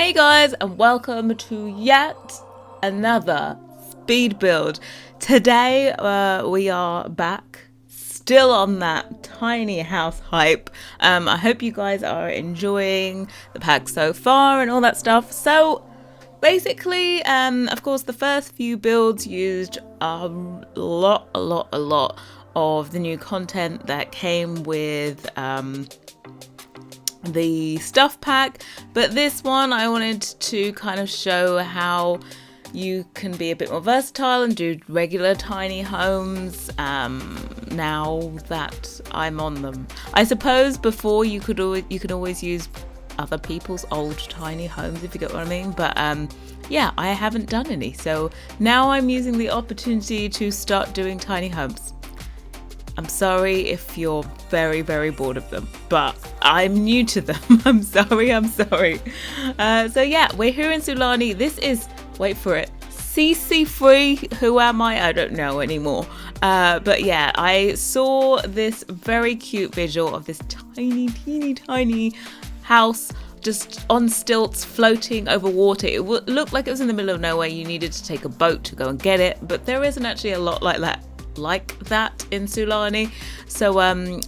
Hey guys, and welcome to yet another speed build. Today we are back, still on that tiny house hype. I hope you guys are enjoying the pack so far and all that stuff. So basically, of course, the first few builds used a lot of the new content that came with the stuff pack, but this one I wanted to kind of show how you can be a bit more versatile and do regular tiny homes now that I'm on them. I suppose before you could always use other people's old tiny homes, if you get what I mean, but yeah, I haven't done any, so now I'm using the opportunity to start doing tiny homes. I'm sorry if you're very bored of them, but I'm new to them. I'm sorry. So yeah, we're here in Sulani. This is, wait for it, CC free. Who am I? I don't know anymore. But yeah, I saw this very cute visual of this teeny tiny house just on stilts floating over water. It looked like it was in the middle of nowhere. You needed to take a boat to go and get it, but there isn't actually a lot like that in Sulani. So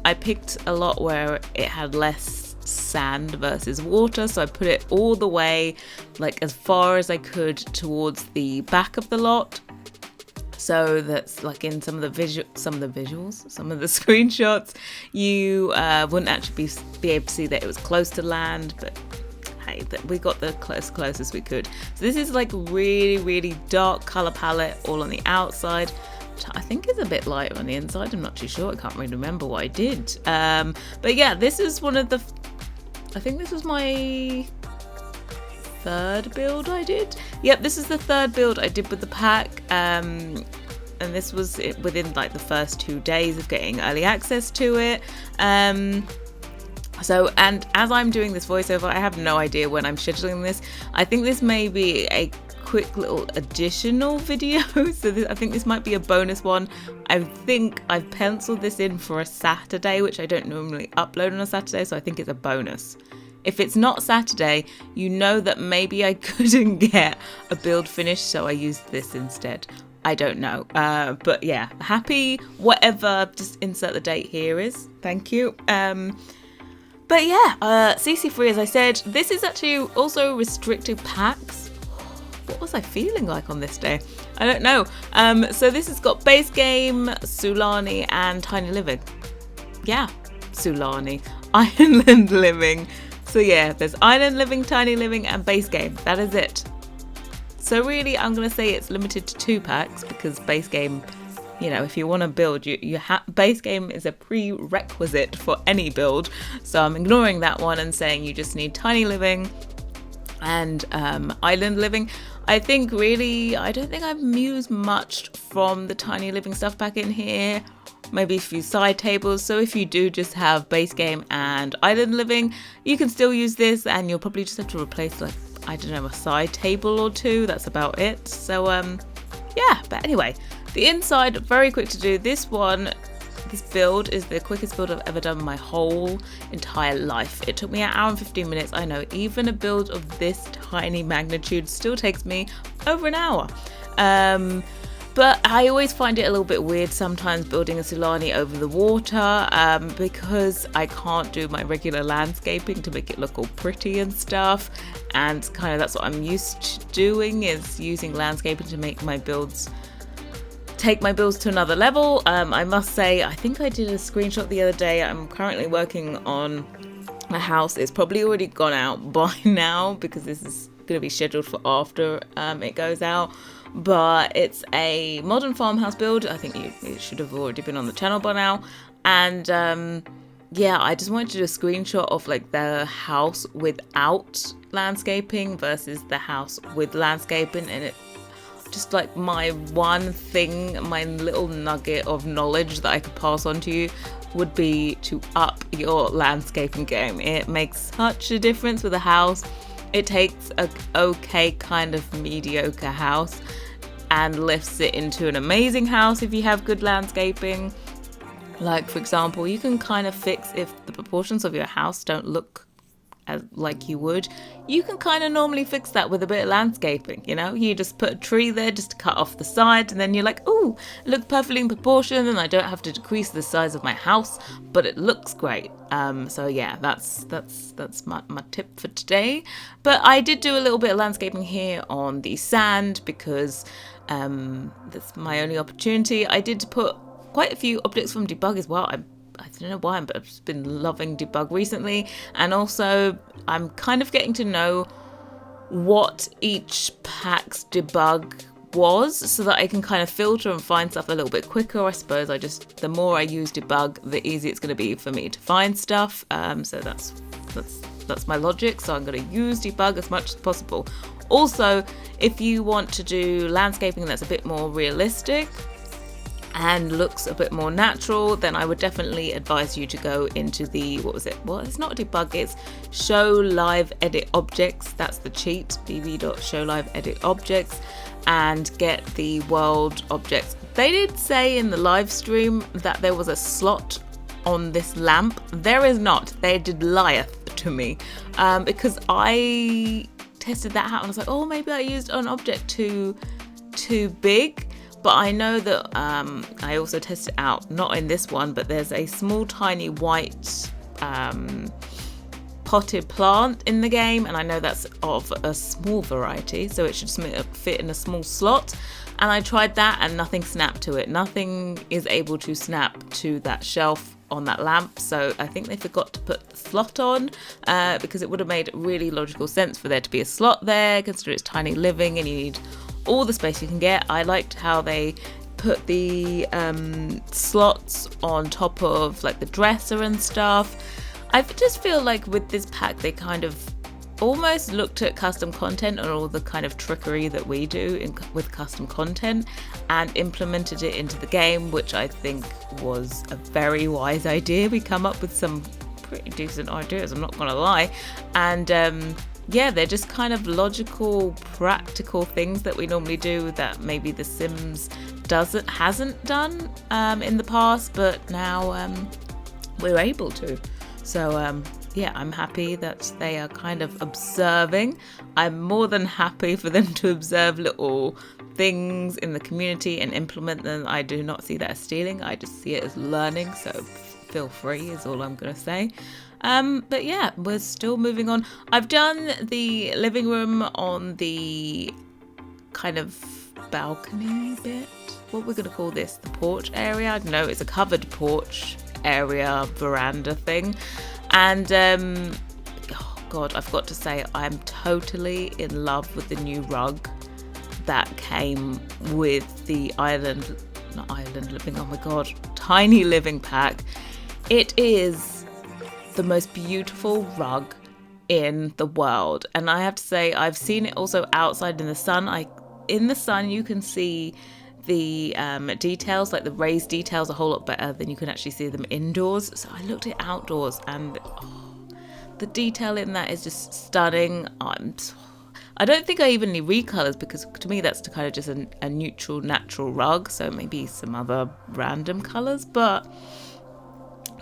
I picked a lot where it had less sand versus water, so I put it all the way, like as far as I could, towards the back of the lot, so that's like in some of the screenshots you wouldn't actually be able to see that it was close to land, but hey, we got the closest we could. So this is like really dark color palette all on the outside. I think it's a bit lighter on the inside. I'm not too sure. I can't really remember what I did. But yeah, this is one of the... I think this was my third build I did. Yep, this is the third build I did with the pack. And this was within like the first 2 days of getting early access to it. So, and as I'm doing this voiceover, I have no idea when I'm scheduling this. I think this may be a quick little additional video, so I think this might be a bonus one. I think I've penciled this in for a Saturday, which I don't normally upload on a Saturday, so I think it's a bonus. If it's not Saturday, you know that maybe I couldn't get a build finished, so I used this instead. I don't know, but yeah, happy whatever, just insert the date here is. Thank you. But yeah, CC free, as I said. This is actually also restricted packs. What was I feeling like on this day? I don't know. So this has got base game, Sulani, and tiny living. Yeah, Sulani, island living. So yeah, there's island living, tiny living, and base game. That is it. So really, I'm gonna say it's limited to 2 packs, because base game, you know, if you want to build, base game is a prerequisite for any build. So I'm ignoring that one and saying you just need tiny living and island living. I think really, I don't think I've used much from the tiny living stuff back in here. Maybe a few side tables. So if you do just have base game and island living, you can still use this, and you'll probably just have to replace, like, I don't know, a side table or 2. That's about it. So yeah, but anyway, the inside, very quick to do. This build is the quickest build I've ever done in my whole entire life. It took me 1 hour and 15 minutes. I know, even a build of this tiny magnitude still takes me over an hour. But I always find it a little bit weird sometimes building a Sulani over the water, because I can't do my regular landscaping to make it look all pretty and stuff. And kind of that's what I'm used to doing, is using landscaping to make my builds take my builds to another level. I must say, I think I did a screenshot the other day. I'm currently working on a house. It's probably already gone out by now, because this is going to be scheduled for after it goes out. But it's a modern farmhouse build. I think it should have already been on the channel by now. And yeah, I just wanted to do a screenshot of like the house without landscaping versus the house with landscaping, and it just like my one thing, my little nugget of knowledge that I could pass on to you would be to up your landscaping game. It makes such a difference with a house. It takes a okay kind of mediocre house and lifts it into an amazing house if you have good landscaping. Like, for example, you can kind of fix if the proportions of your house don't look like you would, you can kind of normally fix that with a bit of landscaping. You just put a tree there just to cut off the side, and then you're like, oh, it looks perfectly in proportion, and I don't have to decrease the size of my house, but it looks great. So yeah, that's my tip for today. But I did do a little bit of landscaping here on the sand because that's my only opportunity. I did put quite a few objects from Debug as well. I don't know why, but I've just been loving Debug recently. And also, I'm kind of getting to know what each pack's debug was so that I can kind of filter and find stuff a little bit quicker. I suppose the more I use Debug, the easier it's going to be for me to find stuff. So that's my logic. So I'm going to use Debug as much as possible. Also, if you want to do landscaping that's a bit more realistic and looks a bit more natural, then I would definitely advise you to go into the, well, it's not a debug, it's show live edit objects. That's the cheat, bb.show live edit objects, and get the world objects. They did say in the live stream that there was a slot on this lamp. There is not. They did lieth to me because I tested that out and I was like, oh, maybe I used an object too big. But I know that I also tested out, not in this one, but there's a small tiny white potted plant in the game, and I know that's of a small variety, so it should fit in a small slot. And I tried that and nothing snapped to it. Nothing is able to snap to that shelf on that lamp, so I think they forgot to put the slot on because it would have made really logical sense for there to be a slot there, considering it's tiny living and you need all the space you can get. I liked how they put the slots on top of like the dresser and stuff. I just feel like with this pack they kind of almost looked at custom content and all the kind of trickery that we do with custom content and implemented it into the game, which I think was a very wise idea. We come up with some pretty decent ideas, I'm not gonna lie, and yeah, they're just kind of logical, practical things that we normally do that maybe The Sims hasn't done in the past, but now we're able to. So yeah, I'm happy that they are kind of observing. I'm more than happy for them to observe little things in the community and implement them. I do not see that as stealing. I just see it as learning. So feel free is all I'm going to say. But yeah, we're still moving on. I've done the living room on the kind of balcony bit. What we're going to call this? The porch area? No, it's a covered porch area, veranda thing. And oh god, I've got to say I'm totally in love with the new rug that came with the tiny living pack. It is the most beautiful rug in the world, and I have to say I've seen it also outside in the sun. In the sun you can see the details, like the raised details, a whole lot better than you can actually see them indoors. So I looked at it outdoors and the detail in that is just stunning. I don't think I even need recolors because to me that's kind of just a neutral natural rug, so maybe some other random colors, but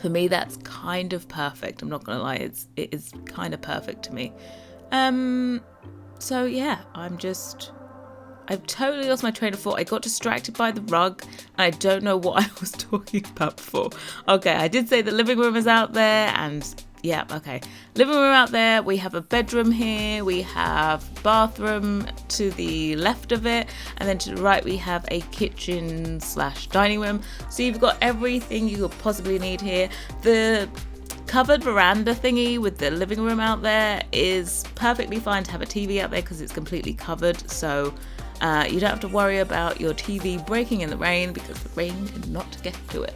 for me that's kind of perfect. I'm not gonna lie, it is kind of perfect to me. So yeah, I've totally lost my train of thought. I got distracted by the rug and I don't know what I was talking about before. Okay, I did say the living room is out there, and yeah, okay. Living room out there, we have a bedroom here, we have bathroom to the left of it, and then to the right we have a kitchen / dining room. So you've got everything you could possibly need here. The covered veranda thingy with the living room out there is perfectly fine to have a TV out there because it's completely covered, so you don't have to worry about your TV breaking in the rain because the rain cannot get to it.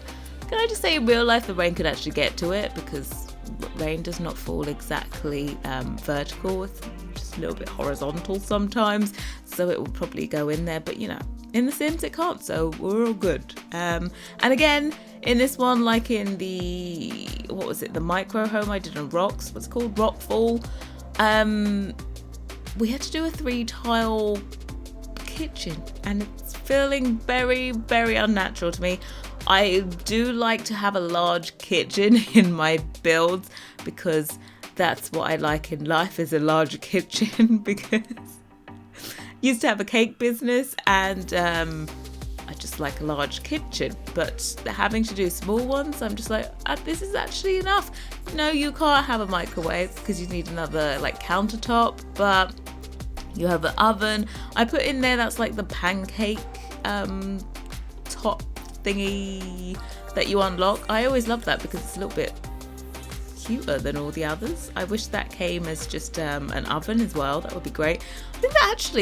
Can I just say in real life the rain could actually get to it because rain does not fall exactly vertical, it's just a little bit horizontal sometimes, so it will probably go in there, but you know, in The Sims it can't, so we're all good. And again, in this one, like in the, the micro home I did on Rocks, what's it called, Rockfall, we had to do a 3-tile kitchen and it's feeling very, very unnatural to me. I do like to have a large kitchen in my builds because that's what I like in life, is a larger kitchen, because I used to have a cake business and I just like a large kitchen, but having to do small ones, I'm just like, this is actually enough. No, you can't have a microwave because you need another like countertop, but you have an oven. I put in there, that's like the pancake top thingy that you unlock. I always love that because it's a little bit cuter than all the others. I wish that came as just an oven as well. That would be great. I think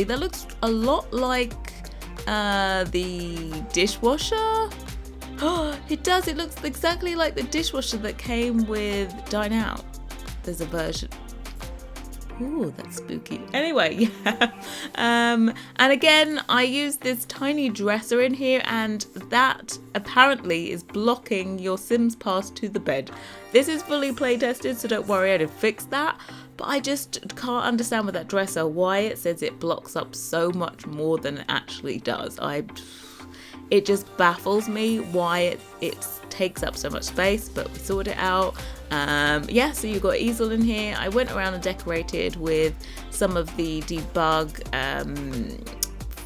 that looks a lot like the dishwasher. Oh, it does. It looks exactly like the dishwasher that came with Dine Out. There's a version. Ooh, that's spooky. Anyway, yeah. And again, I used this tiny dresser in here, and that apparently is blocking your Sims pass to the bed. This is fully play tested, so don't worry, I did fix that. But I just can't understand with that dresser why it says it blocks up so much more than it actually does. It just baffles me why it takes up so much space, but we sorted it out. Yeah, so you've got easel in here. I went around and decorated with some of the debug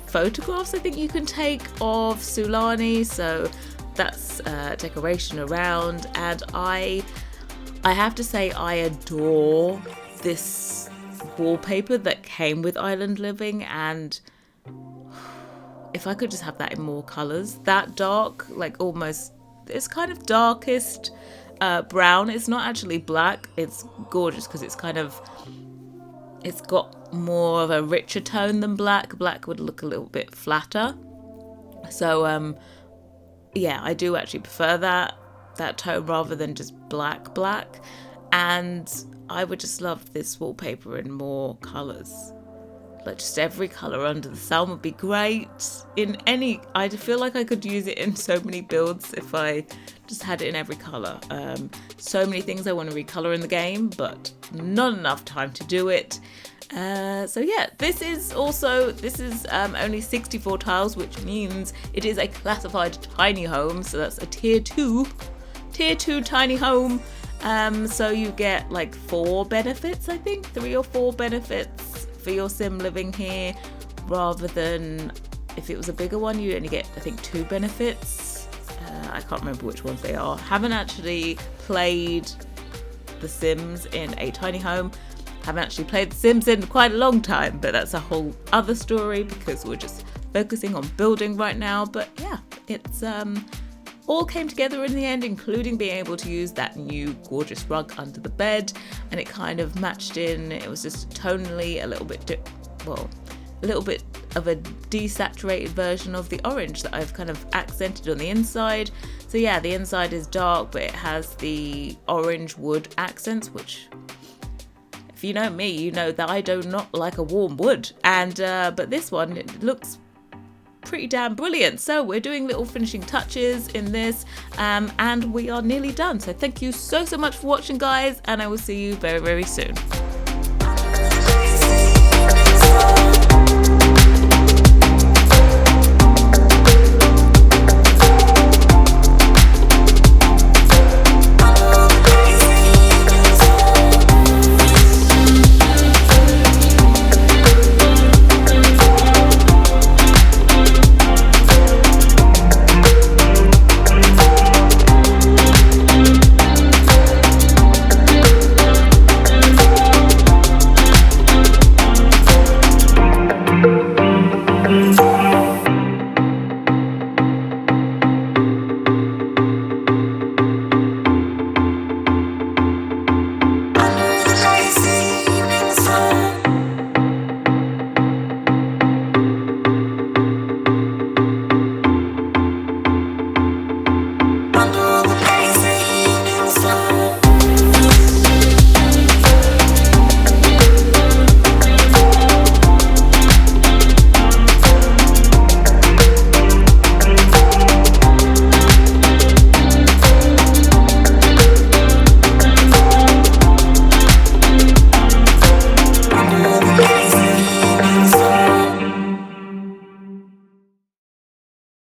photographs I think you can take of Sulani, so that's decoration around. And I have to say, I adore this wallpaper that came with Island Living, and if I could just have that in more colours. That dark, like almost, it's kind of darkest brown. It's not actually black. It's gorgeous because it's got more of a richer tone than black. Black would look a little bit flatter. So yeah, I do actually prefer that tone rather than just black. And I would just love this wallpaper in more colours. Like just every colour under the sun would be great. I feel like I could use it in so many builds if I just had it in every colour. So many things I want to recolour in the game, but not enough time to do it. So yeah, this is only 64 tiles, which means it is a classified tiny home. So that's a tier 2 tiny home. So you get like 4 benefits, I think, 3 or 4 benefits for your sim living here, rather than if it was a bigger one, you only get, I think, 2 benefits. I can't remember which ones they are. Haven't actually played The Sims in a tiny home. Haven't actually played The Sims in quite a long time, but that's a whole other story because we're just focusing on building right now. But yeah, it's all came together in the end, including being able to use that new gorgeous rug under the bed, and it kind of matched in. It was just tonally a little bit of a desaturated version of the orange that I've kind of accented on the inside. So yeah, the inside is dark, but it has the orange wood accents, which, if you know me, you know that I do not like a warm wood. And but this one, it looks pretty damn brilliant. So we're doing little finishing touches in this, and we are nearly done. So thank you so much for watching, guys, and I will see you very, very soon.